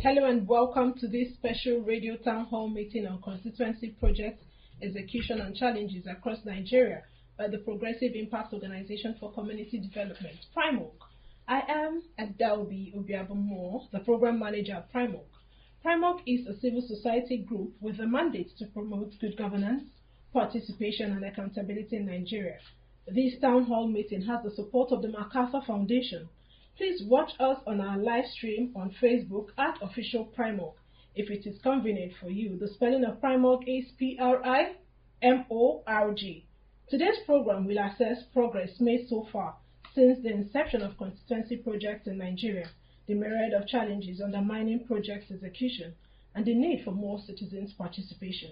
Hello and welcome to this special radio town hall meeting on constituency project execution and challenges across Nigeria by the Progressive Impact Organization for Community Development, PRIMORG. I am Adalbi Obiabomo, the program manager at PRIMORG. PRIMORG is a civil society group with a mandate to promote good governance, participation and accountability in Nigeria. This town hall meeting has the support of the MacArthur Foundation. Please watch us on our live stream on Facebook at Official PRIMORG. If it is convenient for you, the spelling of PRIMORG is PRIMORG. Today's program will assess progress made so far since the inception of constituency projects in Nigeria, the myriad of challenges undermining projects execution, and the need for more citizens' participation.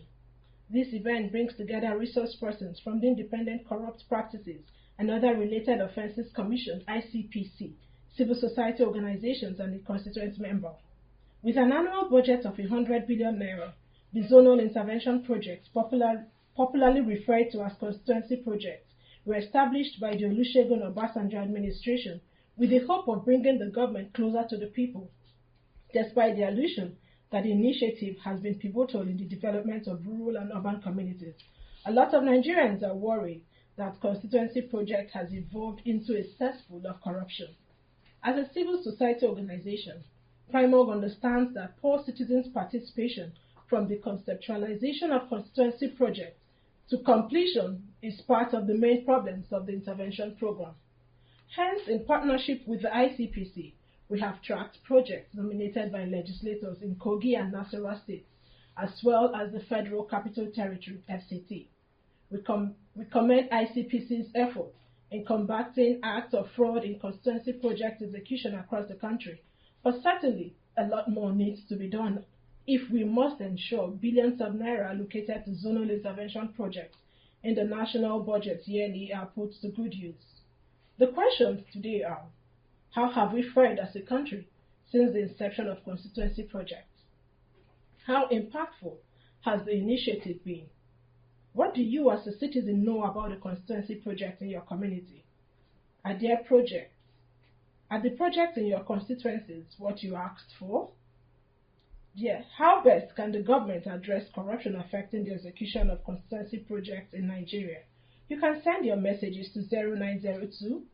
This event brings together resource persons from the Independent Corrupt Practices and Other Related Offences Commission, ICPC, civil society organizations, and the constituent member. With an annual budget of 100 billion naira, the zonal intervention projects, popularly referred to as constituency projects, were established by the Olusegun Obasanjo administration with the hope of bringing the government closer to the people, despite the allusion that the initiative has been pivotal in the development of rural and urban communities. A lot of Nigerians are worried that constituency project has evolved into a cesspool of corruption. As a civil society organization, PRIMORG understands that poor citizens' participation from the conceptualization of constituency projects to completion is part of the main problems of the intervention program. Hence, in partnership with the ICPC, we have tracked projects nominated by legislators in Kogi and Nasarawa states, as well as the Federal Capital Territory, FCT. We commend ICPC's efforts in combating acts of fraud in constituency project execution across the country, but certainly a lot more needs to be done if we must ensure billions of naira allocated to zonal intervention projects in the national budget yearly are put to good use. The questions today are: how have we fared as a country since the inception of constituency projects? How impactful has the initiative been? What do you as a citizen know about the constituency project in your community? Are there projects? Are the projects in your constituencies what you asked for? Yeah, how best can the government address corruption affecting the execution of constituency projects in Nigeria? You can send your messages to 0902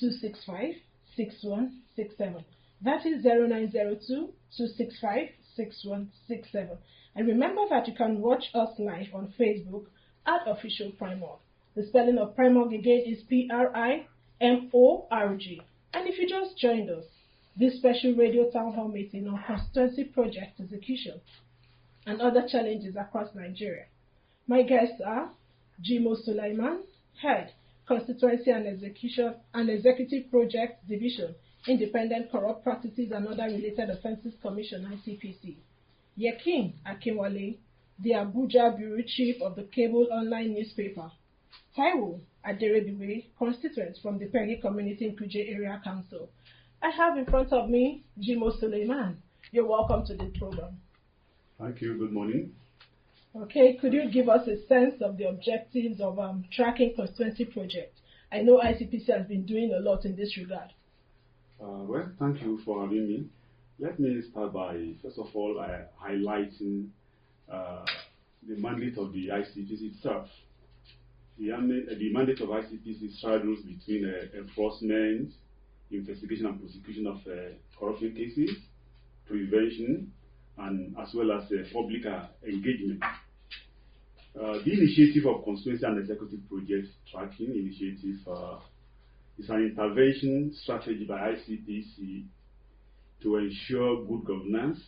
265 6167. That is 0902 265 6167. And remember that you can watch us live on Facebook at Official PRIMORG. The spelling of PRIMORG again is PRIMORG. And if you just joined us, this special radio town hall meeting on constituency project execution and other challenges across Nigeria. My guests are Jimo Sulaiman, Head, Constituency and Executive Projects Division, Independent Corrupt Practices and Other Related Offences Commission, ICPC. Yekin Akinwale, the Abuja Bureau Chief of the cable online newspaper. Taiwo Aderebiwe, constituent from the Pegi Community in Kuje Area Council. I have in front of me Jimo Sulaiman. You're welcome to the program. Thank you. Good morning. Okay, could you give us a sense of the objectives of tracking constituency projects? I know ICPC has been doing a lot in this regard. Well, thank you for having me. Let me start by, first of all, highlighting the mandate of the ICPC itself. The mandate of ICPC straddles between enforcement, investigation and prosecution of corruption cases, prevention, and as well as public engagement. The initiative of constituency and executive project tracking initiative is an intervention strategy by ICPC to ensure good governance,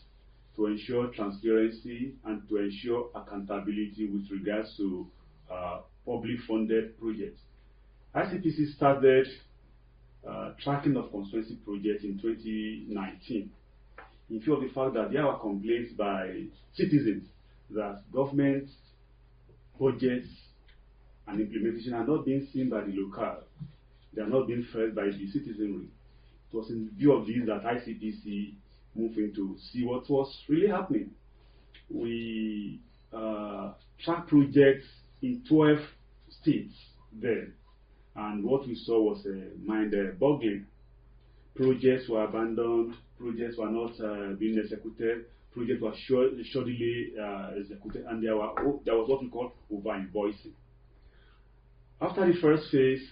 to ensure transparency, and to ensure accountability with regards to public-funded projects. ICPC started tracking of constituency projects in 2019 in view of the fact that there were complaints by citizens that government budgets and implementation are not being seen by the local. They are not being felt by the citizenry. It was in view of this that ICPC moved in to see what was really happening. We tracked projects in 12 states then, and what we saw was mind-boggling. Projects were abandoned, projects were not being executed, projects were shoddily executed, and there was what we call over-invoicing. After the first phase,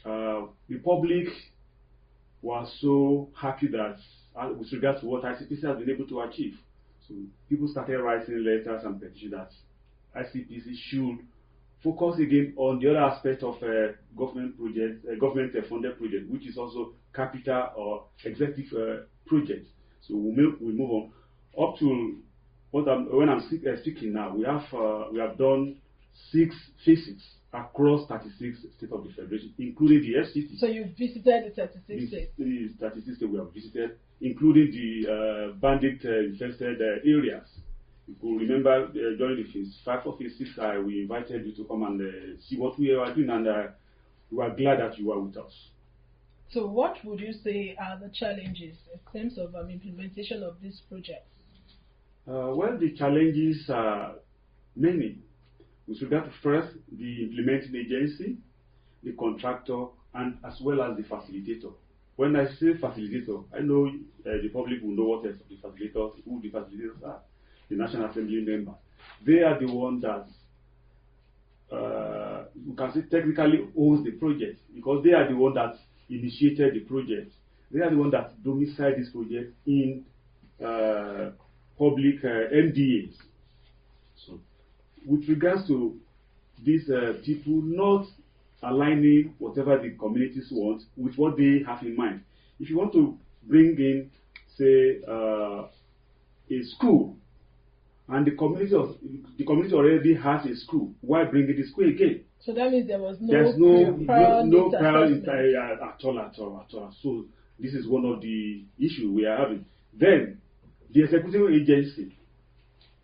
the public was so happy that, with regards to what ICPC has been able to achieve, so people started writing letters and petitions that ICPC should focus again on the other aspect of government projects, government-funded project, which is also capital or executive projects. So we move on up to when I'm speaking now. We have done 6 phases across 36 states of the federation, including the FCT. So you visited the 36 states. The 36 states we have visited, including the bandit-infested areas. You could remember during the phase 5 or phase 6, we invited you to come and see what we are doing, and we were glad that you were with us. So what would you say are the challenges in terms of implementation of these projects? Well, the challenges are many. With regard to first, the implementing agency, the contractor, and as well as the facilitator. When I say facilitator, I know the public will know what who the facilitators are. The National Assembly members. They are the ones that you can say technically owns the project, because they are the ones that initiated the project. They are the ones that domicile this project in public MDAs. So, with regards to these people not aligning whatever the communities want with what they have in mind. If you want to bring in, say, a school, and the community already has a school, why bring in the school again? So that means there's no prior at all. So this is one of the issues we are having. Then the executive agency,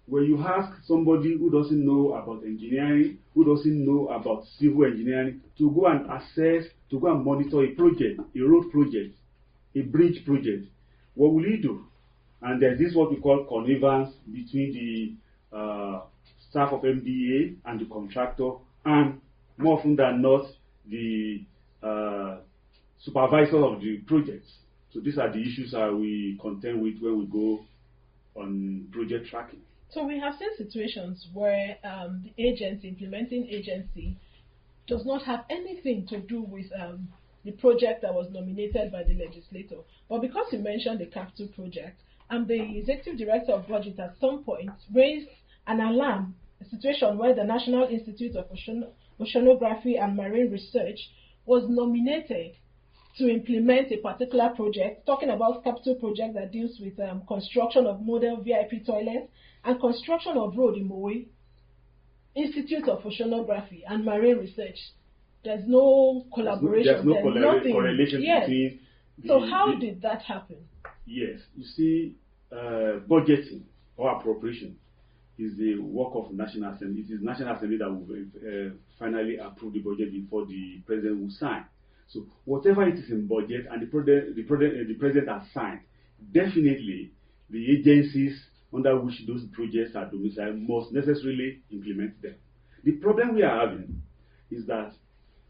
when you ask somebody who doesn't know about engineering, who doesn't know about civil engineering, to go and assess, to go and monitor a project, a road project, a bridge project, what will he do? And there's this what we call connivance between the staff of MDA and the contractor, and more often than not, the supervisor of the projects. So these are the issues we contend with when we go on project tracking. So we have seen situations where the agency, implementing agency, does not have anything to do with the project that was nominated by the legislator. But because you mentioned the capital project, the executive director of budget at some point raised an alarm, a situation where the National Institute of Oceanography and Marine Research was nominated to implement a particular project, talking about capital project that deals with construction of model VIP toilets and construction of road in Moe. Institute of Oceanography and Marine Research. There's no collaboration. There's nothing. Correlation between. So how did that happen? Yes, you see, budgeting or appropriation is the work of National Assembly. It is National Assembly that will finally approve the budget before the President will sign. So whatever it is in budget and the President has signed, definitely the agencies under which those projects are domiciled must necessarily implement them. The problem we are having is that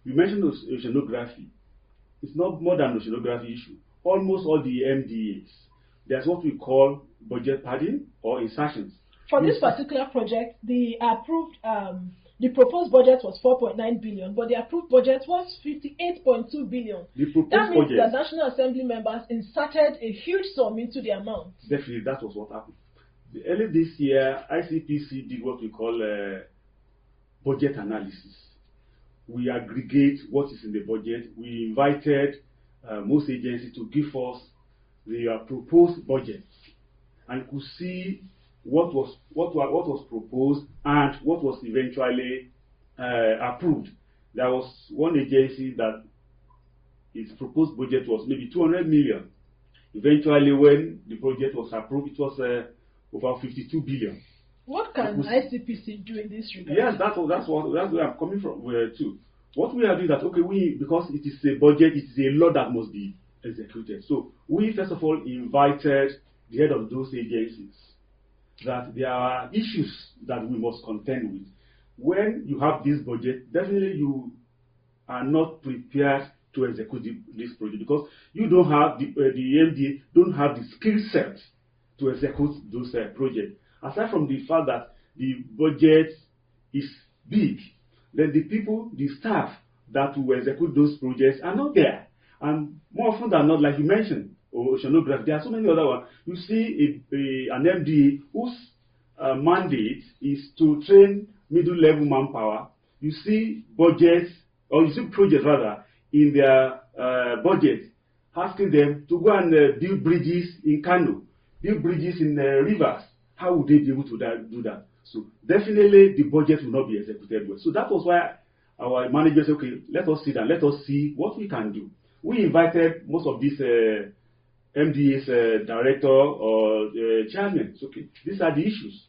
you mentioned oceanography. It's not more than oceanography issue. Almost all the MDAs, there's what we call budget padding or insertions. For this particular project, the approved, the proposed budget was 4.9 billion, but the approved budget was 58.2 billion. That means the National Assembly members inserted a huge sum into the amount. Definitely, that was what happened. Early this year, ICPC did what we call budget analysis. We aggregate what is in the budget. We invited most agencies to give us the proposed budgets, and could see what was proposed and what was eventually approved. There was one agency that its proposed budget was maybe 200 million. Eventually, when the project was approved, it was over 52 billion. What can ICPC do in this regard? Yes, that's where I'm coming from too. What we are doing that, okay, because it is a budget, it is a law that must be executed. So we first of all invited the head of those agencies that there are issues that we must contend with. When you have this budget, definitely you are not prepared to execute this project, because you don't have the MDA don't have the skill set to execute those projects. Aside from the fact that the budget is big, then the people, the staff that will execute those projects are not there. And more often than not, like you mentioned, oceanography, there are so many other ones. You see an MDA whose mandate is to train middle-level manpower. You see budgets, or you see projects rather, in their budget, asking them to go and build bridges in Kano, build bridges in rivers. How would they be able to do that? So definitely the budget will not be executed well. So that was why our manager said, okay, let us sit down, let us see what we can do. We invited most of these MDA's director or chairman. So, okay, these are the issues.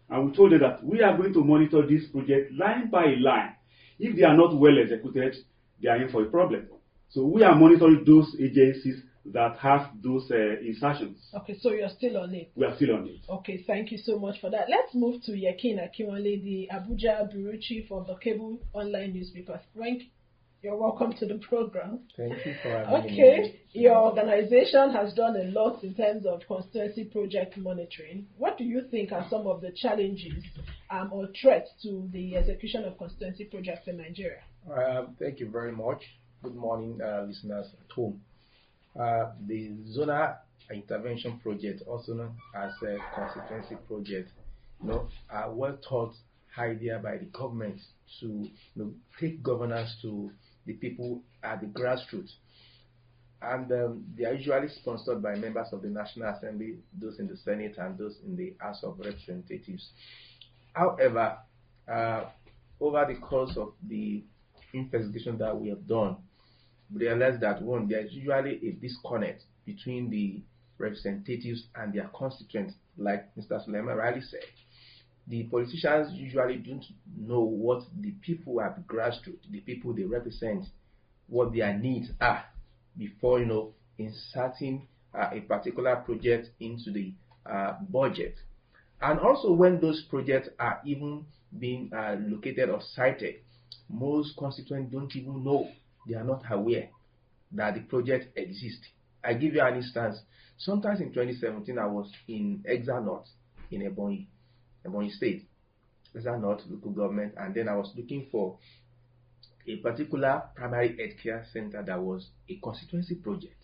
And we told them that we are going to monitor this project line by line. If they are not well executed, they are in for a problem. So we are monitoring those agencies that have those insertions. Okay, so you're still on it. We are still on it. Okay, thank you so much for that. Let's move to Yakin Akinwale, the Abuja Bureau Chief of the Cable Online Newspaper. Frank, you're welcome to the program. Thank you for having me. Okay, your organization has done a lot in terms of constituency project monitoring. What do you think are some of the challenges or threats to the execution of constituency projects in Nigeria? Thank you very much. Good morning, listeners at home. The zonal intervention project, also known as a constituency project, are well thought idea by the government to take governance to the people at the grassroots, and they are usually sponsored by members of the National Assembly, those in the Senate and those in the House of Representatives. However, over the course of the investigation that we have done, we realized that one, there is usually a disconnect between the representatives and their constituents, like Mr. Suleiman rightly said. The politicians usually don't know what the people at the grassroots, the people they represent, what their needs are before inserting a particular project into the budget. And also when those projects are even being located or cited, most constituents don't even know. They are not aware that the project exists. I give you an instance. Sometimes in 2017, I was in Exa North in Ebonyi State, Exa North local government, and then I was looking for a particular primary health care center that was a constituency project.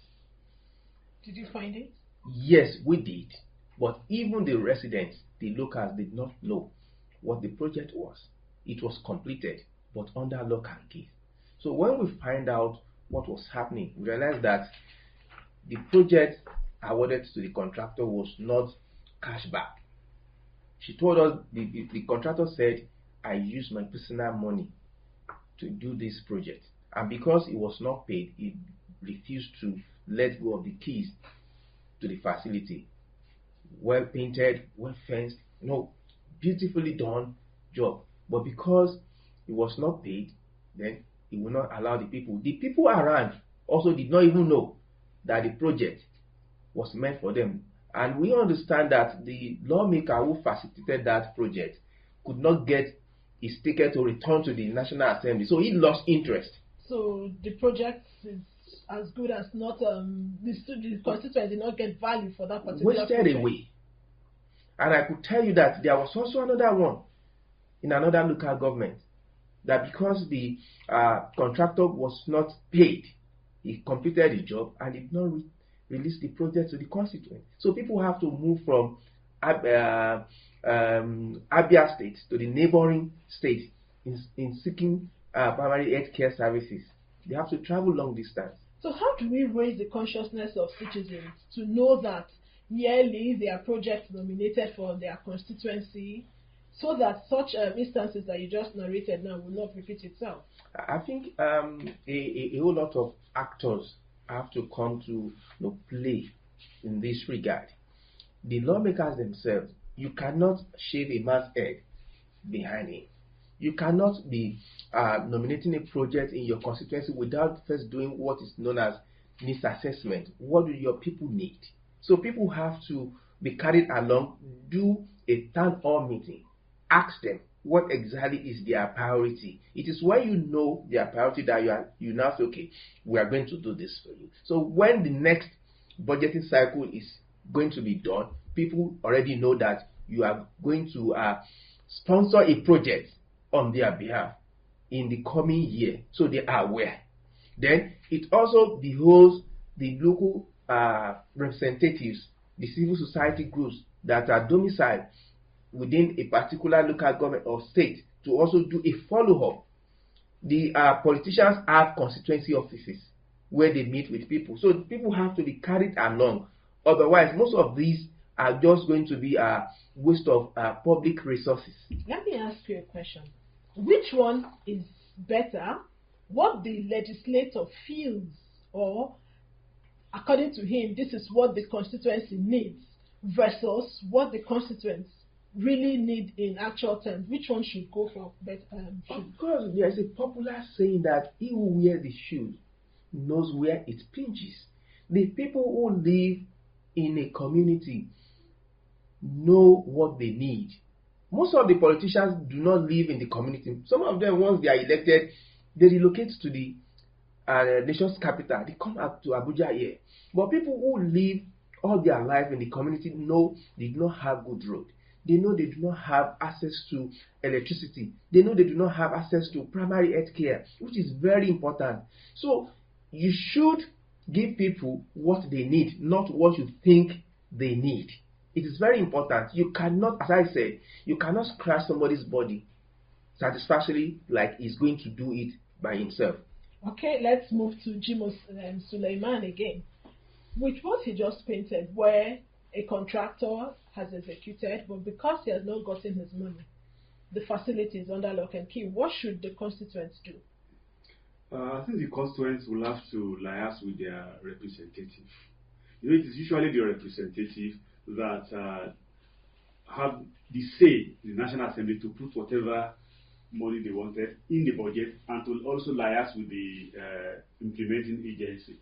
Did you find it? Yes, we did. But even the residents, the locals, did not know what the project was. It was completed, but under lock and key. So when we find out what was happening, we realized that the project awarded to the contractor was not cash back. She told us, the contractor said, I used my personal money to do this project. And because it was not paid, he refused to let go of the keys to the facility. Well painted, well fenced, beautifully done job. But because it was not paid, then he will not allow the people. The people around also did not even know that the project was meant for them. And we understand that the lawmaker who facilitated that project could not get his ticket to return to the National Assembly. So he lost interest. So the project is as good as not, the constituents did not get value for that particular wasted project. Away. And I could tell you that there was also another one in another local government, that because the contractor was not paid, he completed the job and did not release the project to the constituent. So people have to move from Abia State to the neighboring state in seeking primary health care services. They have to travel long distance. So how do we raise the consciousness of citizens to know that yearly there are projects nominated for their constituency, so that such instances that you just narrated now will not repeat itself? I think a whole lot of actors have to come to play in this regard. The lawmakers themselves, you cannot shave a man's head behind him. You cannot be nominating a project in your constituency without first doing what is known as needs assessment. What do your people need? So people have to be carried along, do a town hall meeting, ask them, what exactly is their priority. It is when you know their priority that you now say, okay, we are going to do this for you. So when the next budgeting cycle is going to be done, people already know that you are going to sponsor a project on their behalf in the coming year, so they are aware. Then it also beholds the local representatives, the civil society groups that are domiciled within a particular local government or state, to also do a follow-up. The politicians have constituency offices where they meet with people, so people have to be carried along. Otherwise, most of these are just going to be a waste of public resources. Let me ask you a question. Which one is better? What the legislator feels, or according to him, this is what the constituency needs, versus what the constituents really need in actual terms? Which one should go for better? Of course, there is a popular saying that he who wears the shoes knows where it pinches. The people who live in a community know what they need. Most of the politicians do not live in the community. Some of them, once they are elected, they relocate to the nation's capital. They come up to Abuja here. But people who live all their life in the community know they do not have good road. They know they do not have access to electricity. They know they do not have access to primary health care, which is very important. So you should give people what they need, not what you think they need. It is very important. You cannot, as I said, you cannot scratch somebody's body satisfactorily like he's going to do it by himself. Okay, let's move to Jimo Suleiman again. With what he just painted, where a contractor has executed, but because he has not gotten his money, the facility is under lock and key, what should the constituents do? I think the constituents will have to liaise with their representative. You know, it is usually the representative that have the say in the National Assembly to put whatever money they wanted in the budget, and to also liaise with the implementing agency.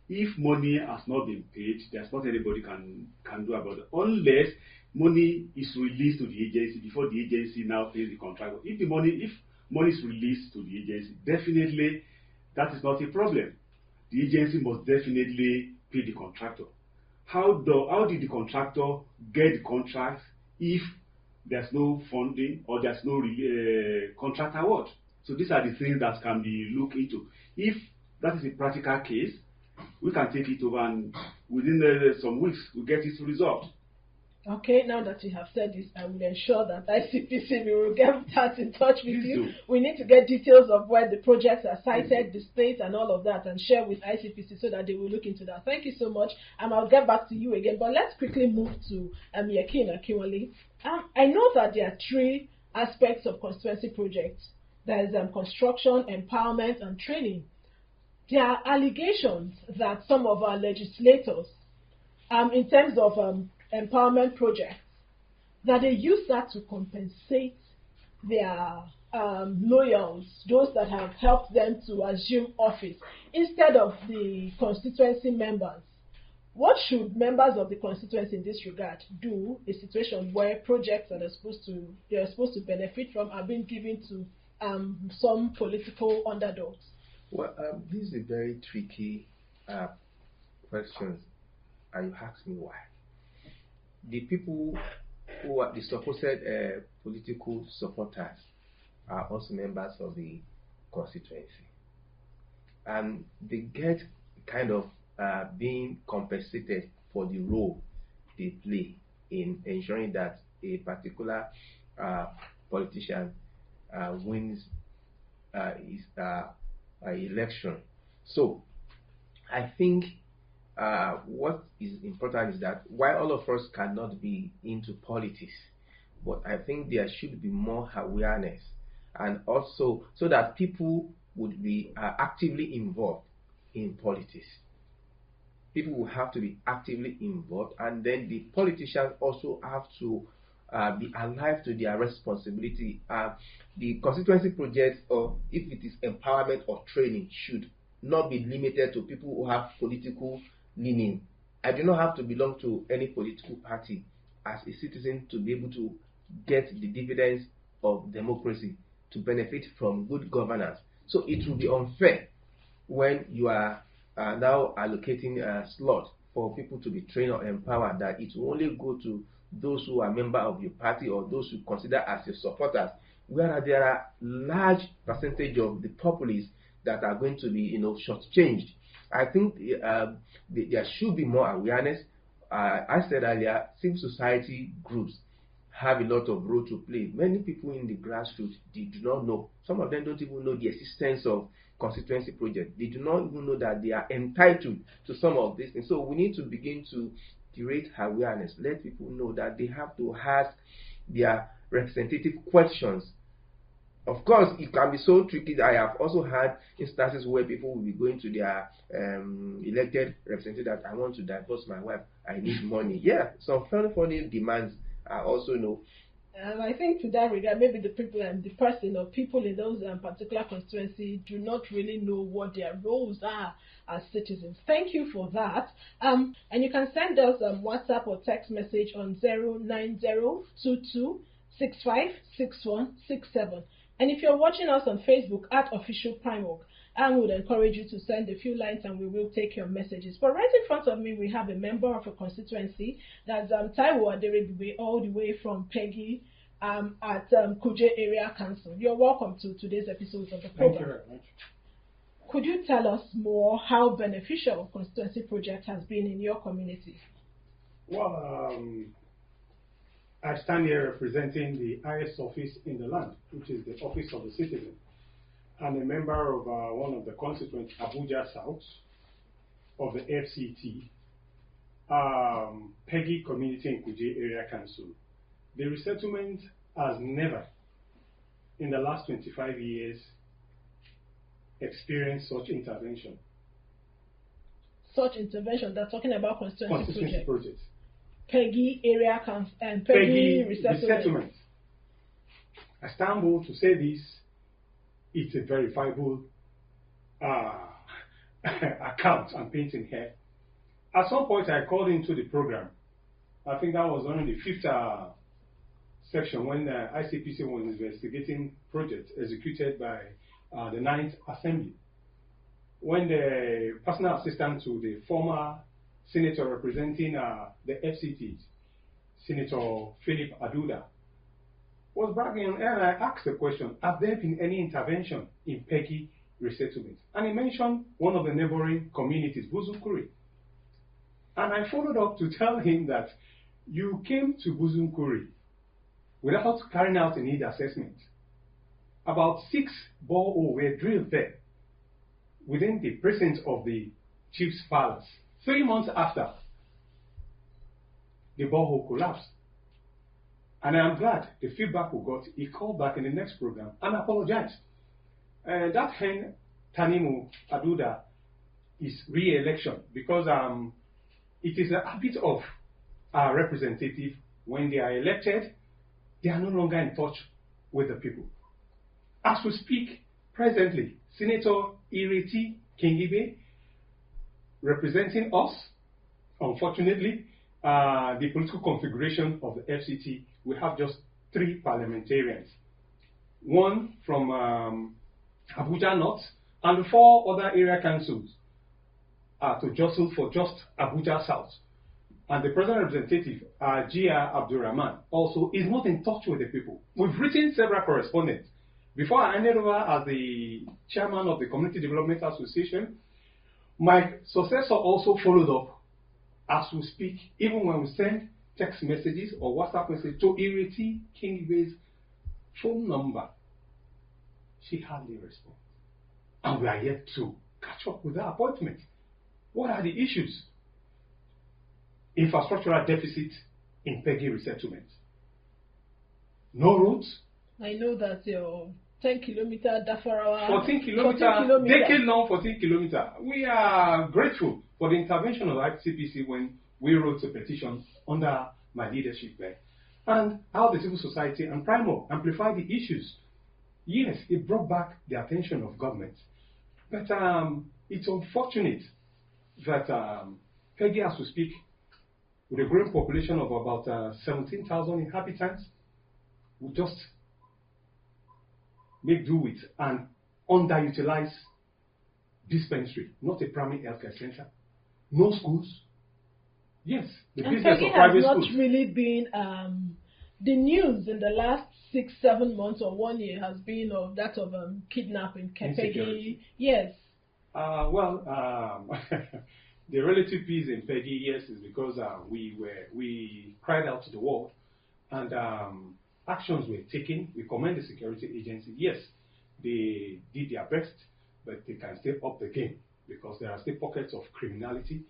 If money has not been paid, there's not anybody can do about it, unless money is released to the agency before the agency now pays the contractor. If money is released to the agency, definitely that is not a problem. The agency must definitely pay the contractor. How did the contractor get the contract if there's no funding or there's no contract award? So these are the things that can be looked into. If that is a practical case, we can take it over, and within some weeks we get it resolved. Okay, now that you have said this, I will ensure that ICPC will get in touch with you. We need to get details of where the projects are cited, the state, and all of that, and share with ICPC so that they will look into that. Thank you so much, and I'll get back to you again. But let's quickly move to Yakin Akiwale. I know that there are three aspects of constituency projects. There is construction, empowerment, and training. There are allegations that some of our legislators, in terms of empowerment projects, that they use that to compensate their loyals, those that have helped them to assume office, instead of the constituency members. What should members of the constituency in this regard do in a situation where projects that they are supposed to benefit from are being given to some political underdogs? Well, this is a very tricky question, and you ask me why. The people who are the supposed political supporters are also members of the constituency, and they get kind of being compensated for the role they play in ensuring that a particular politician wins his election. So I think what is important is that while all of us cannot be into politics, but I think there should be more awareness, and also so that people would be actively involved in politics. People will have to be actively involved, and then the politicians also have to be alive to their responsibility. The constituency projects, or if it is empowerment or training, should not be limited to people who have political leaning. I do not have to belong to any political party as a citizen to be able to get the dividends of democracy to benefit from good governance. So it will be unfair when you are now allocating a slot for people to be trained or empowered, that it will only go to those who are members of your party or those who consider as your supporters, whereas there are large percentage of the populace that are going to be, shortchanged. I think there should be more awareness. I said earlier, civil society groups have a lot of role to play. Many people in the grassroots, they do not know. Some of them don't even know the existence of constituency project. They do not even know that they are entitled to some of these things. So we need to begin to create awareness. Let people know that they have to ask their representative questions. Of course, it can be so tricky. I have also had instances where people will be going to their elected representative that I want to divorce my wife, I need money. Yeah, some funny demands are also I think to that regard, maybe the people and the person or people in those particular constituency do not really know what their roles are as citizens. Thank you for that. And you can send us WhatsApp or text message on 09022656167. And if you're watching us on Facebook at Official PRIMORG, I would encourage you to send a few lines and we will take your messages. But right in front of me, we have a member of a constituency, that's Taiwo Aderebiwe, all the way from Peggy at Kuje Area Council. You're welcome to today's episode of the program. Thank you very much. Could you tell us more how beneficial constituency project has been in your community? Well, I stand here representing the highest office in the land, which is the Office of the Citizen. I'm a member of one of the constituents, Abuja South, of the FCT, Peggy Community in Kuje Area Council. The resettlement has never, in the last 25 years, experienced such intervention. Such intervention, they're talking about constituency project. Peggy Area Council and Peggy Resettlement. I stand bold to say this. It's a verifiable account I'm painting here. At some point, I called into the program. I think that was during the 5th section when the ICPC was investigating projects executed by the 9th Assembly. When the personal assistant to the former senator representing the FCT, Senator Philip Aduda, was bragging, and I asked the question, have there been any intervention in Peggy resettlement? And he mentioned one of the neighboring communities, Buzunkuri. And I followed up to tell him that you came to Buzunkuri without carrying out a need assessment. About 6 boreholes were drilled there within the precinct of the chief's palace. 3 months after, the borehole collapsed. And I am glad the feedback we got, he called back in the next program and apologized. That hen, Tanimu Aduda, is re-election because it is a habit of our representative, when they are elected, they are no longer in touch with the people. As we speak, presently, Senator Ireti Kingibe, representing us, unfortunately, the political configuration of the FCT, we have just 3 parliamentarians. One from Abuja North, and 4 other area councils to jostle for just Abuja South. And the present representative, Jia Abdurrahman, also is not in touch with the people. We've written several correspondents. Before I handed over as the chairman of the Community Development Association, my successor also followed up as we speak, even when we send text messages or WhatsApp messages to Ireti Kingibe's phone number. She hardly responds. And we are yet to catch up with her appointment. What are the issues? Infrastructural deficit in Peggy resettlement. No roads. I know that your 10-kilometer Dafarawa. 14 kilometer, decade-long 14 kilometer. We are grateful for the intervention of ICPC when we wrote a petition under my leadership there. And how the civil society and PRIMORG amplified the issues. Yes, it brought back the attention of government. But it's unfortunate that Peggy, as we speak, with a growing population of about 17,000 inhabitants, with just make do with an underutilized dispensary, not a primary healthcare center, no schools. Yes, the and business Peggy of private has not schools. really been the news in the last 6-7 months or 1 year has been of that of kidnapping. Peggy, yes. The relative peace in Peggy, yes, is because we cried out to the world, and actions were taken. We commend the security agency. Yes, they did their best, but they can still up the game because there are still pockets of criminality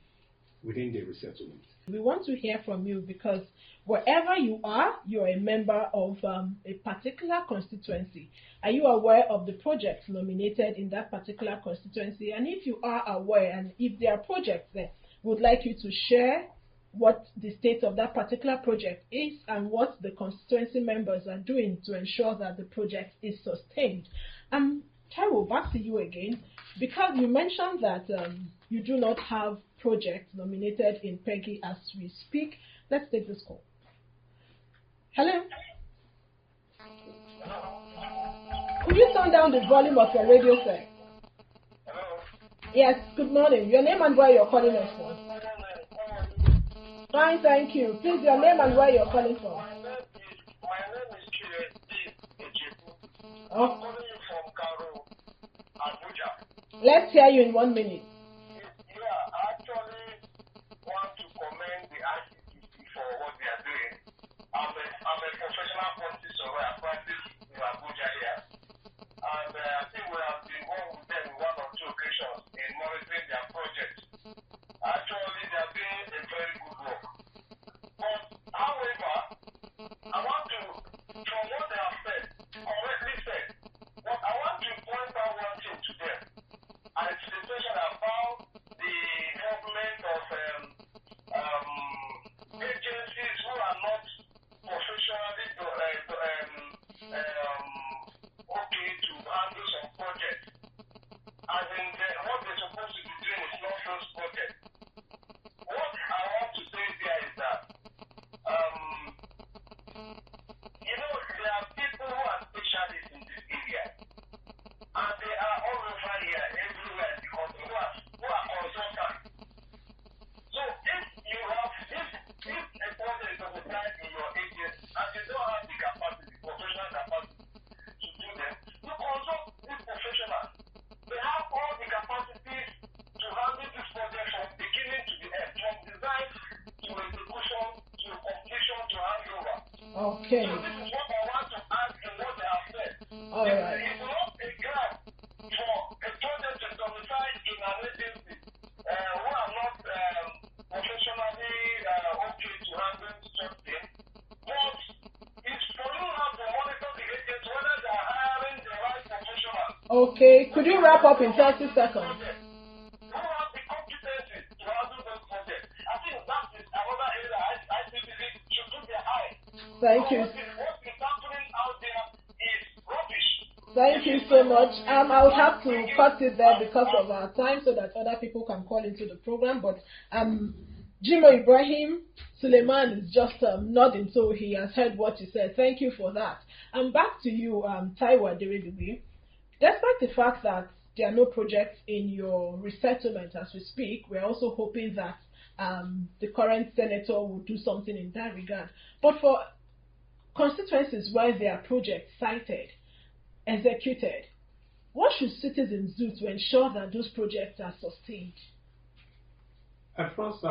within the resettlement. We want to hear from you because wherever you are, you're a member of a particular constituency. Are you aware of the projects nominated in that particular constituency? And if you are aware, and if there are projects there, we would like you to share what the state of that particular project is and what the constituency members are doing to ensure that the project is sustained. Taiwo, back to you again, because you mentioned that you do not have projects nominated in Peggy as we speak. Let's take this call. Hello? Could you turn down the volume of your radio set? Hello? Yes, good morning. Your name and where you're calling us from? Fine, thank you. Please, your name and where you're calling from. My name is Chireji. Oh. I'm calling you from Karo, Abuja. Let's hear you in 1 minute. Yeah, I actually want to commend the ICTC for what they are doing. I'm a professional quantity surveyor. I practice in Abuja here. And I think we have been working with them on 1 or 2 occasions in monitoring their projects. Actually, they are doing a very good work. But, however, I want to, from what they have said, correctly said, but I want to point out one thing to them. And it's the question about the involvement of agencies who are not professionally okay to handle some projects. As in, what they're supposed to be doing is not those projects. What I want to say there is that, there are people who are specialists in this area, and they are all over here, everywhere in the country, who are consultants. So if a project is organized in your agency, and you don't have the capacity, professional capacity to do them, you consult these professionals. They have all the capacities to handle this project from beginning to the end, from design to execution to completion to handover. Okay. So this is what I want to add in what they have said. All right. It's not a grant for a project to domicile in an agency who are not professionally okay to handle something. But it's for you now to monitor the agents whether they are hiring the right professionals. Okay. Could you wrap up in 30 seconds? Who have the competency to handle those projects? I think that is another area ICTC should do their eye. Thank you. What is happening out there is rubbish. Thank you so much. I would have to cut it there because of our time so that other people can call into the program. But Jimo Ibrahim Suleiman is just nodding, so he has heard what you said. Thank you for that. Back to you, Taiwo Aderebibi. Despite the fact that there are no projects in your resettlement as we speak, we're also hoping that the current senator will do something in that regard. But for constituencies where there are projects cited, executed, what should citizens do to ensure that those projects are sustained? At first,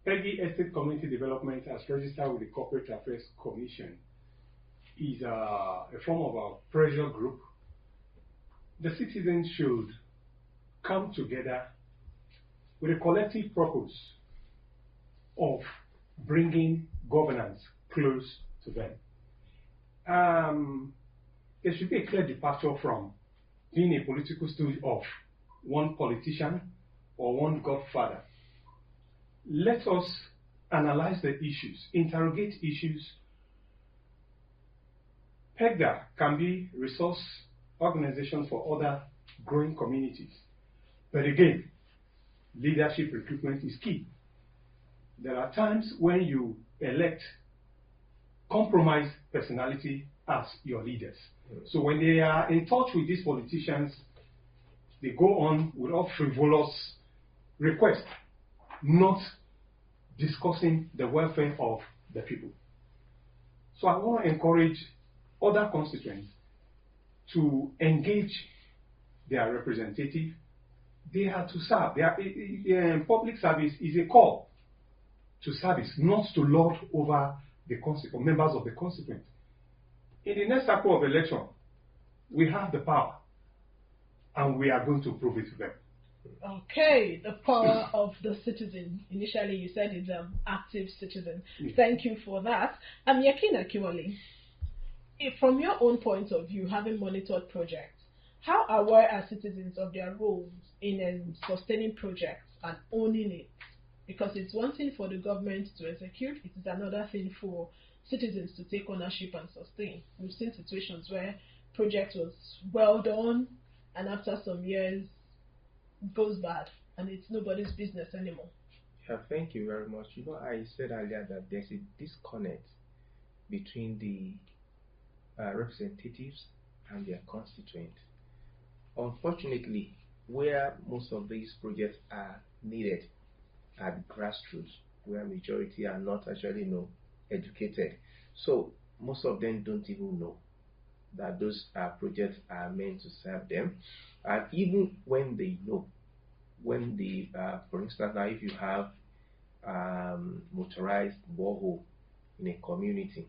Peggy Estate Community Development as registered with the Corporate Affairs Commission is a form of a pressure group. The citizens should come together with a collective purpose of bringing governance close to them. There should be a clear departure from being a political stooge of one politician or one godfather. Let us analyze the issues, interrogate issues. PEGDA can be resource organization for other growing communities. But again, leadership recruitment is key. There are times when you elect compromised personality as your leaders. So when they are in touch with these politicians, they go on without frivolous requests, not discussing the welfare of the people. So I want to encourage other constituents to engage their representative. They are to serve. Public service is a call to service, not to lord over the members of the constituent. In the next cycle of election, we have the power, and we are going to prove it to them. Okay, the power of the citizen. Initially, you said it's active citizen. Yes. Thank you for that. Yakin Akiwale, from your own point of view, having monitored projects, how aware are citizens of their roles in sustaining projects and owning it? Because it's one thing for the government to execute, it is another thing for citizens to take ownership and sustain. We've seen situations where project was well done, and after some years, it goes bad, and it's nobody's business anymore. Yeah, thank you very much. I said earlier that there's a disconnect between the representatives and their constituents. Unfortunately, where most of these projects are needed at grassroots, where majority are not actually educated. So most of them don't even know that those projects are meant to serve them. And even when they know, when the, for instance, now if you have motorized borehole in a community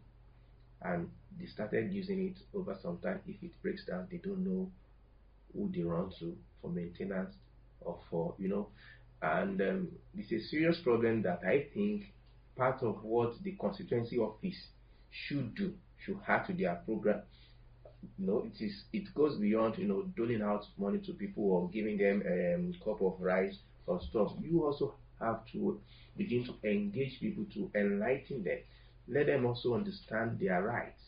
and they started using it over some time, if it breaks down, they don't know who they run to for maintenance or for, and it's a serious problem that I think part of what the constituency office should do, should add to their program. It goes beyond doling out money to people or giving them a cup of rice or stuff. You also have to begin to engage people, to enlighten them, let them also understand their rights,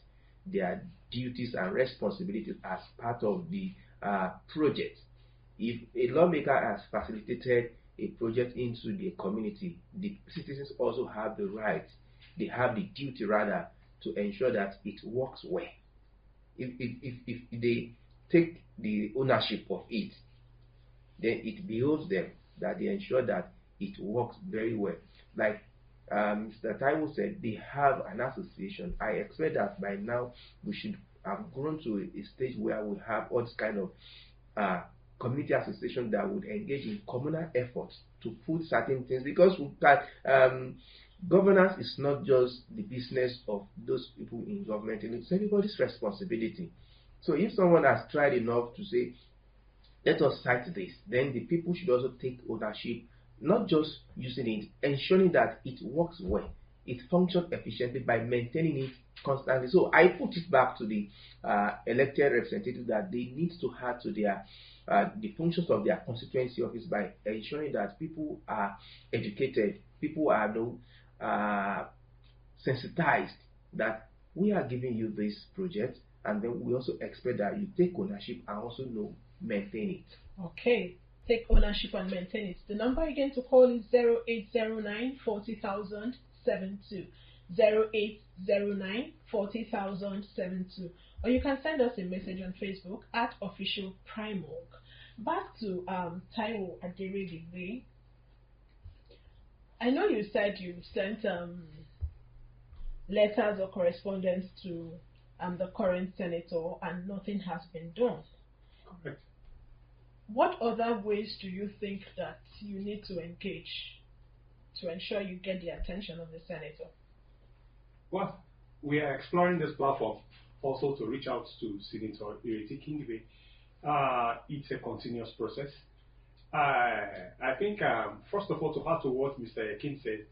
their duties and responsibilities as part of the project. If a lawmaker has facilitated a project into the community, the citizens also have the right, they have the duty rather, to ensure that it works well. If they take the ownership of it, then it behoves them that they ensure that it works very well. Like Mr. Taiwo said, they have an association. I expect that by now we should have grown to a stage where we have all this kind of community association that would engage in communal efforts to put certain things, because governance is not just the business of those people in government, and it's everybody's responsibility. So if someone has tried enough to say, let us cite this, then the people should also take ownership, not just using it, ensuring that it works well, it functions efficiently by maintaining it constantly. So I put it back to the elected representatives that they need to add to their the functions of their constituency office by ensuring that people are educated, people are sensitized that we are giving you this project, and then we also expect that you take ownership and also maintain it. Okay, take ownership and maintain it. The number again to call is 0809 40,000 72. 0809 40,072. Or you can send us a message on Facebook at official PRIMORG. Back to Taiwo Aderegbe. I know you said you sent letters or correspondence to the current senator and nothing has been done. Correct. What other ways do you think that you need to engage to ensure you get the attention of the senator? Well, we are exploring this platform also to reach out to Senator Ireti Kingbe. It's a continuous process. I think, first of all, to add to what Mr. Yakin said,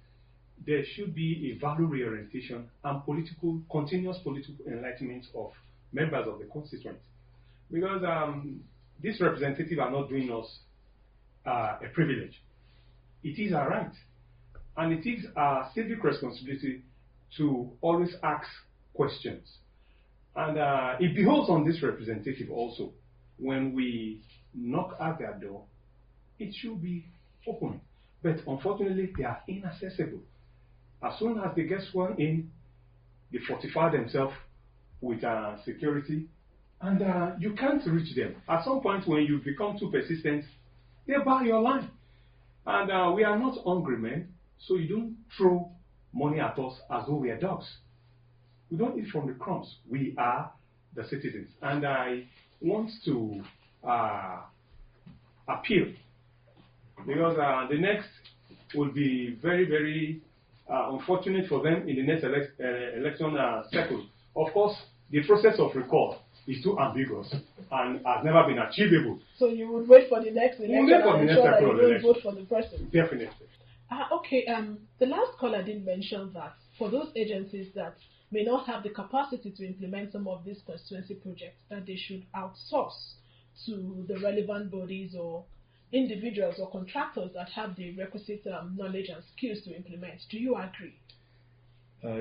there should be a value reorientation and continuous political enlightenment of members of the constituent. Because these representatives are not doing us a privilege. It is our right. And it is our civic responsibility to always ask questions. And it behoves on this representative also, when we knock at their door, it should be open. But unfortunately, they are inaccessible. As soon as they get sworn in, they fortify themselves with security, and you can't reach them. At some point, when you become too persistent, they bar your line. And we are not hungry men, so you don't throw money at us as though we are dogs. We don't eat from the crumbs. We are the citizens. And I want to appeal, because the next will be very, very unfortunate for them in the next election cycle. Of course, the process of recall is too ambiguous and has never been achievable. So you would wait for the next election and ensure that you don't vote for the person? Definitely. Okay, the last caller did mention that for those agencies that may not have the capacity to implement some of these constituency projects, that they should outsource to the relevant bodies or individuals or contractors that have the requisite knowledge and skills to implement. Do you agree?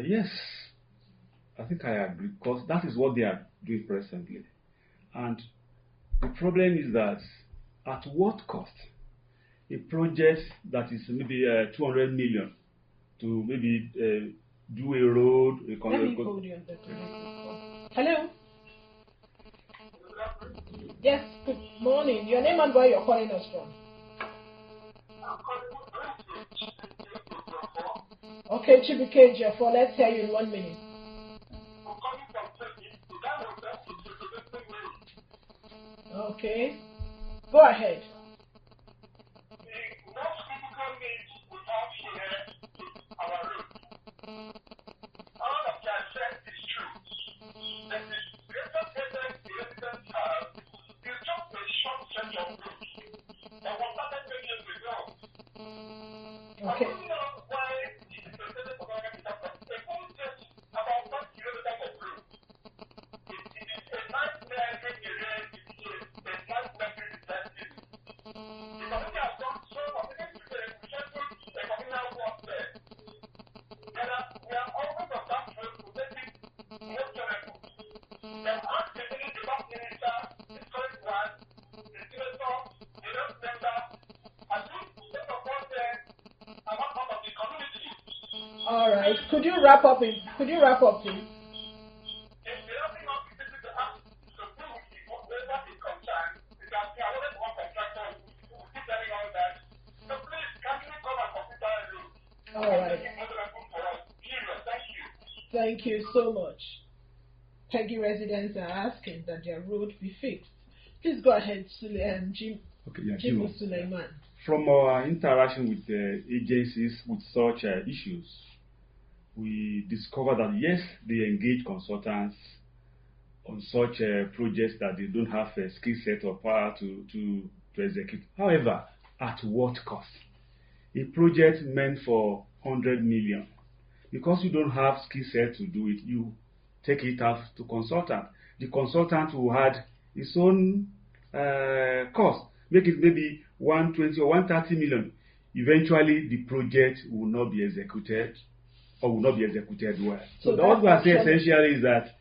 Yes, I think I agree, because that is what they are doing presently. And the problem is that at what cost? A project that is maybe 200 million to maybe do a road. Let me hold you on the call. Hello? Yes, good morning. Your name and where you're calling us from? Okay, Chibike Jeffo, let's hear you in 1 minute. Okay, go ahead. Okay. All right. Could you wrap up, please? All right. Thank you so much. Peggy residents are asking that their road be fixed. Please go ahead, Jim Suleiman. From our interaction with the agencies with such issues, we discovered that yes, they engage consultants on such projects that they don't have a skill set or power to execute. However, at what cost? A project meant for 100 million. Because you don't have skill set to do it, you take it out to consultant. The consultant will add his own cost, make it maybe 120 or 130 million. Eventually, the project will not be executed or will not be executed well. So what we are saying essentially is that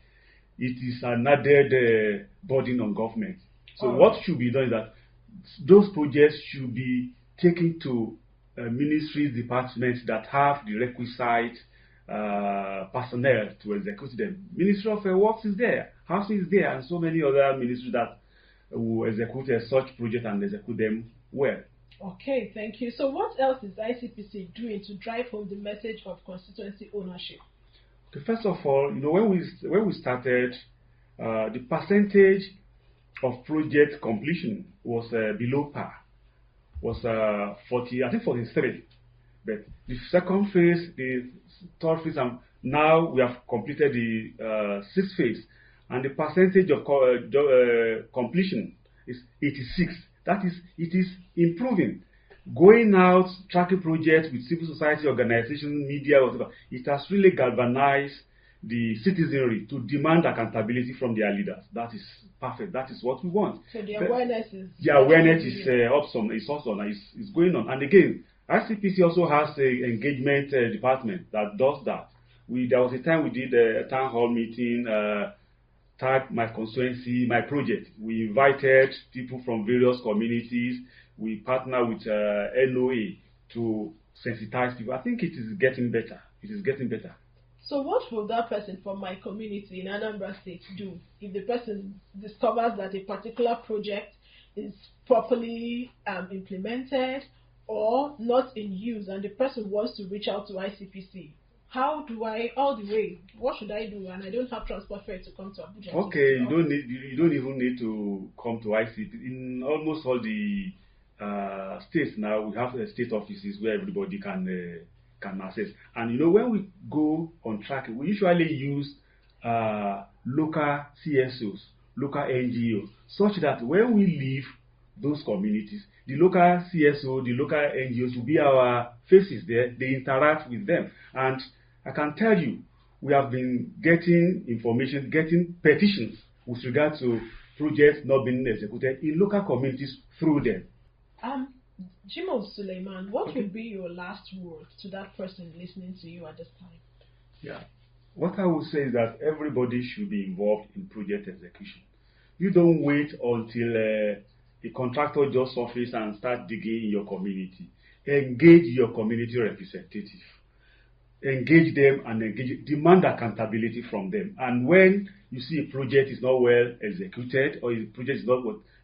it is an added burden on government. So what should be done is that those projects should be taken to ministries, departments that have the requisite personnel to execute them. Ministry of Works is there, Housing is there, and so many other ministries that will execute such projects and execute them well. Okay, thank you. So what else is ICPC doing to drive home the message of constituency ownership? Okay, first of all, when we started, the percentage of project completion was below par, was 43. But the second phase, the third phase, and now we have completed the sixth phase, and the percentage of completion is 86. That is, it is improving. Going out, tracking projects with civil society organizations, media, whatever, it has really galvanized the citizenry to demand accountability from their leaders. That is perfect. That is what we want. So the awareness is... The awareness is awesome. It's awesome. It's going on. And again, ICPC also has an engagement department that does that. There was a time we did a town hall meeting, tag my constituency, my project. We invited people from various communities. We partner with NOA to sensitize people. I think it is getting better. It is getting better. So what will that person from my community in Anambra State do if the person discovers that a particular project is properly implemented or not in use, and the person wants to reach out to ICPC? How do I, all the way, what should I do? And I don't have transport fare to come to Abuja. Okay, you don't even need to come to ICP. In almost all the states now, we have state offices where everybody can access. And you know, when we go on track, we usually use local CSOs, local NGOs, such that when we leave those communities, the local CSO, the local NGOs will be our faces there. They interact with them. And I can tell you, we have been getting information, getting petitions with regard to projects not being executed in local communities through them. Jimoh Suleiman, what would be your last word to that person listening to you at this time? Yeah. What I would say is that everybody should be involved in project execution. You don't wait until a contractor just surface and start digging in your community. Engage your community representative. Engage them and demand accountability from them. And when you see a project is not well executed or a project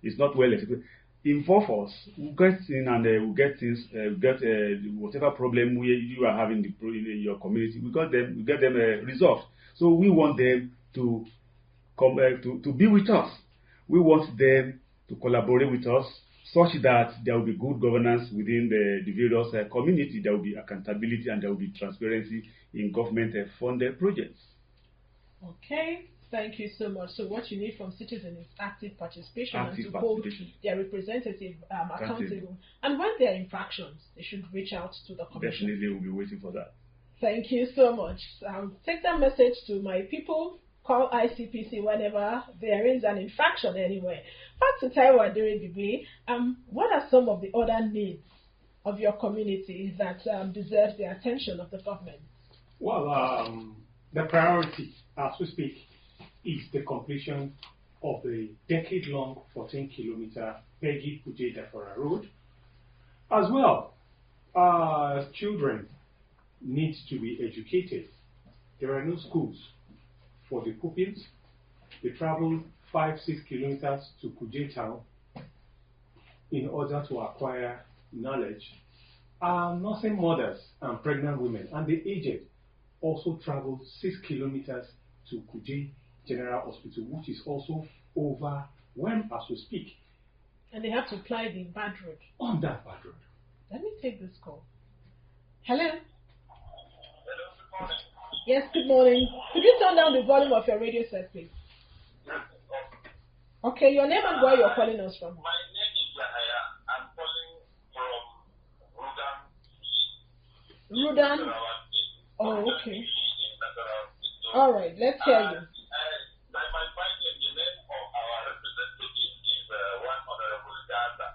is not well executed, involve us. We'll get in and we'll get things, whatever problem you are having in your community, we get them resolved. So we want them to come to be with us. We want them to collaborate with us, such that there will be good governance within the various community. There will be accountability and there will be transparency in government-funded projects. Okay, thank you so much. So what you need from citizens is active participation and to hold their representative accountable. And when there are infractions, they should reach out to the commission. Definitely, we'll be waiting for that. Thank you so much. I'll take that message to my people. Call ICPC whenever there is an infraction anywhere. Back to Taiwo Aderibibi, what are some of the other needs of your community that deserve the attention of the government? Well, the priority, as we speak, is the completion of the decade-long 14-kilometer Peggy-Kuje-Dafara road. As well, children need to be educated. There are no schools for the pupils. They travel 5-6 kilometers to Kuje town in order to acquire knowledge. Nursing mothers and pregnant women and the aged also travel 6 kilometers to Kuje General Hospital, which is also overwhelmed as we speak. And they have to apply the bad road. On that bad road. Let me take this call. Hello? Hello, good morning. Yes, good morning. Could you turn down the volume of your radio set, please? Okay, your name and where you're calling us from? My name is Yahaya. I'm calling from Rudan. Rudan? Oh, okay. All right, let's hear you. My question, the name of our representative is one Honorable Gaza.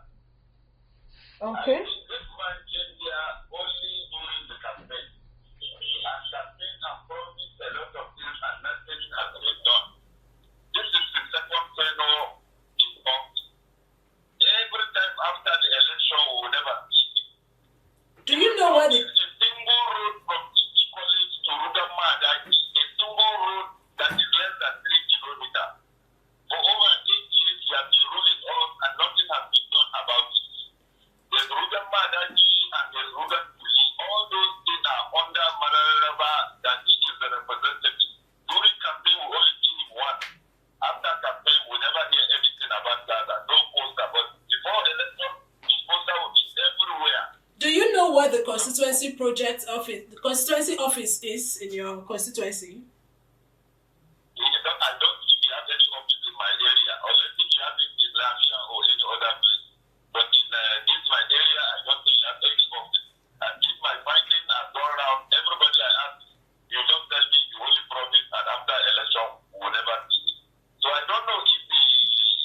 Okay. This man came here only during the campaign. And campaign and promised a lot of things and nothing has been done. This is the second tenure in office. Every time after the election, we will never see him. Do you know what the... It's a single road from City College to Rudamada. It's a single road that is less than 3 kilometers. For over 8 years, he has been ruling on and nothing has been done about it. There's Rudamada and there's Rudam Puli. All those things are under Mararaba that he is the representative. During campaign, we only see him once. After campaign, we never hear anything about that. No poster. But before election, his poster will be everywhere. Do you know what the constituency office is in your constituency? I don't think he has any office in my area, unless if he has it in Lamia or any other place. But in this my area, I don't think he has any office. And if my findings are gone around, everybody I ask, you don't tell me you only promise, and after election, we will never see it. So I don't know if the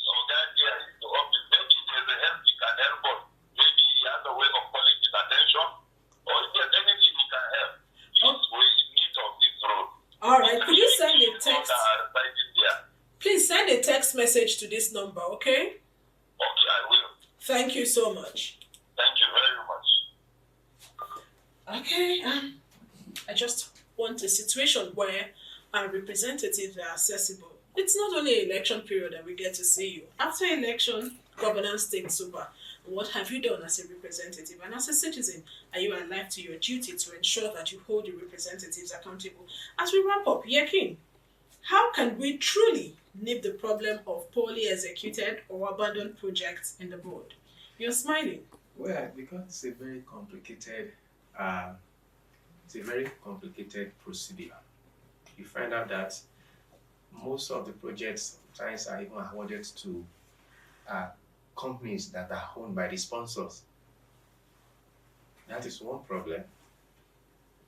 organ here is the office. Maybe there's a help he can help us. Maybe he has a way of calling his attention, or if there's anything he can help. We're in need of this road. All right, could you send a text? Please send a text message to this number, okay? Okay, I will. Thank you so much. Thank you very much. Okay, I just want a situation where our representatives are accessible. It's not only an election period that we get to see you. After election, governance takes over. What have you done as a representative? And as a citizen, are you alive to your duty to ensure that you hold your representatives accountable? As we wrap up, Yakin, how can we truly nip the problem of poorly executed or abandoned projects in the board? You're smiling. Well, because it's a very complicated procedure. You find out that most of the projects sometimes are even awarded to companies that are owned by the sponsors. That is one problem.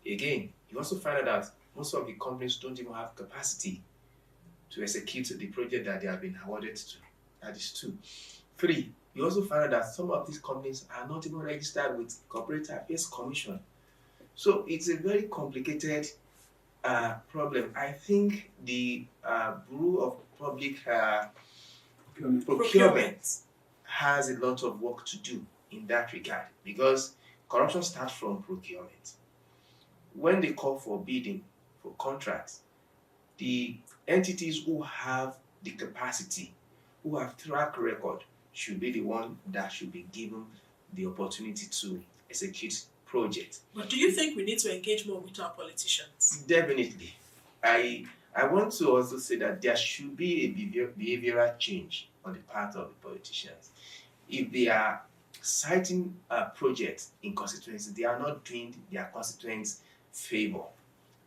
Again, you also find out that most of the companies don't even have capacity to execute the project that they have been awarded to. That is 2. 3, you also find out that some of these companies are not even registered with Corporate Affairs Commission. So it's a very complicated problem. I think the Bureau of Public Procurement has a lot of work to do in that regard, because corruption starts from procurement. When they call for bidding for contracts, the entities who have the capacity, who have track record, should be the one that should be given the opportunity to execute projects. But do you think we need to engage more with our politicians? Definitely. I want to also say that there should be a behavioral change on the part of the politicians. If they are citing projects in constituency, they are not doing their constituents favor.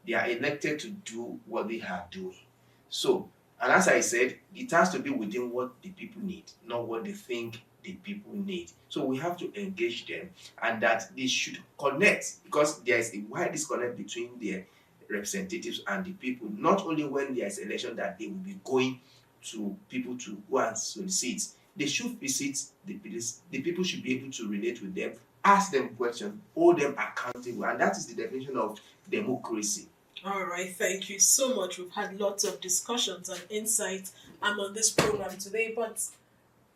They are elected to do what they are doing. So, and as I said, it has to be within what the people need, not what they think the people need. So we have to engage them, and that they should connect, because there is a wide disconnect between their representatives and the people. Not only when there is election that they will be going to people to go and solicit. They should visit the place. The people should be able to relate with them, ask them questions, hold them accountable, and that is the definition of democracy. All right, thank you so much. We've had lots of discussions and insights on this program today, but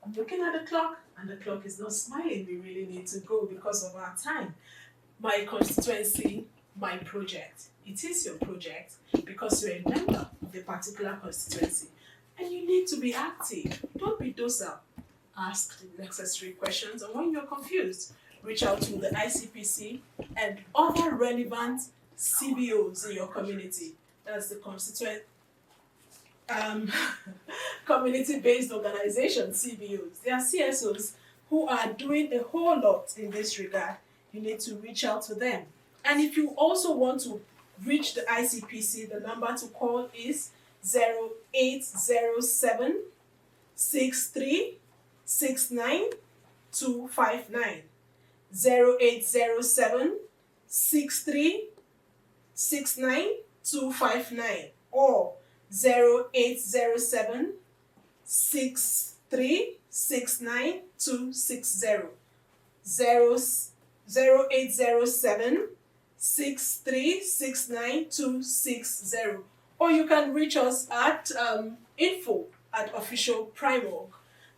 I'm looking at the clock, and the clock is not smiling. We really need to go because of our time. My constituency, my project. It is your project because you're a member of a particular constituency, and you need to be active. Don't be docile. Ask the necessary questions, and when you're confused, reach out to the ICPC and other relevant CBOs in your community. That's the constituent community-based organization, CBOs. They are CSOs who are doing a whole lot in this regard. You need to reach out to them. And if you also want to reach the ICPC, the number to call is 0807 6369 259. 0807 6369 259 or 0807 6369 260. 0807 6369 260. Or you can reach us at info@official PRIMORG,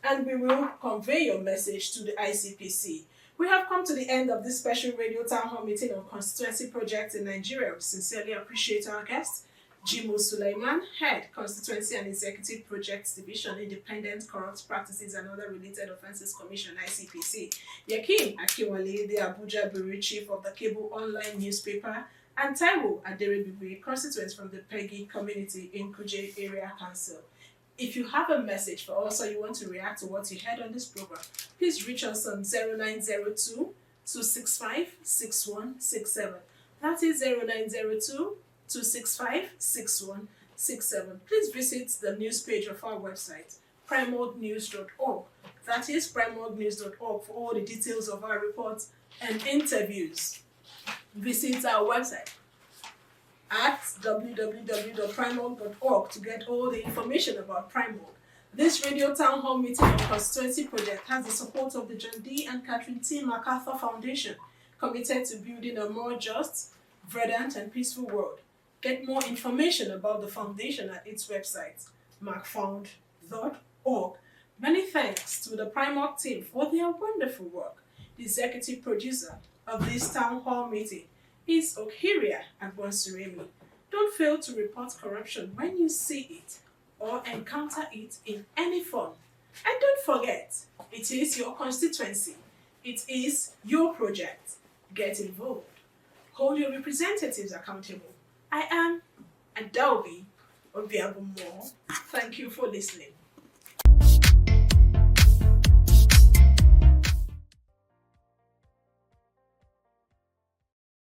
and we will convey your message to the ICPC. We have come to the end of this special radio town hall meeting on constituency projects in Nigeria. We sincerely appreciate our guest, Jimo Suleiman, Head, Constituency and Executive Projects Division, Independent Corrupt Practices and Other Related Offences Commission, ICPC. Yakin Akiwale, the Abuja Bureau Chief of the Cable Online Newspaper, and Taiwo Aderebibi, constituents from the Peggy community in Kuje Area Council. If you have a message for us or you want to react to what you heard on this program, please reach us on 0902 265 6167. That is 0902 265 6167. Please visit the news page of our website, primorgnews.org. That is primorgnews.org for all the details of our reports and interviews. Visit our website at www.primorg.org to get all the information about PRIMORG. This radio town hall meeting on constituency project has the support of the John D. and Catherine T. MacArthur Foundation, committed to building a more just, verdant, and peaceful world. Get more information about the foundation at its website, macfound.org. Many thanks to the PRIMORG team for their wonderful work. The executive producer of this town hall meeting is Okiria Agbonsuremi. Don't fail to report corruption when you see it or encounter it in any form. And don't forget, it is your constituency. It is your project. Get involved. Hold your representatives accountable. I am Adobe Obiabumo. Thank you for listening.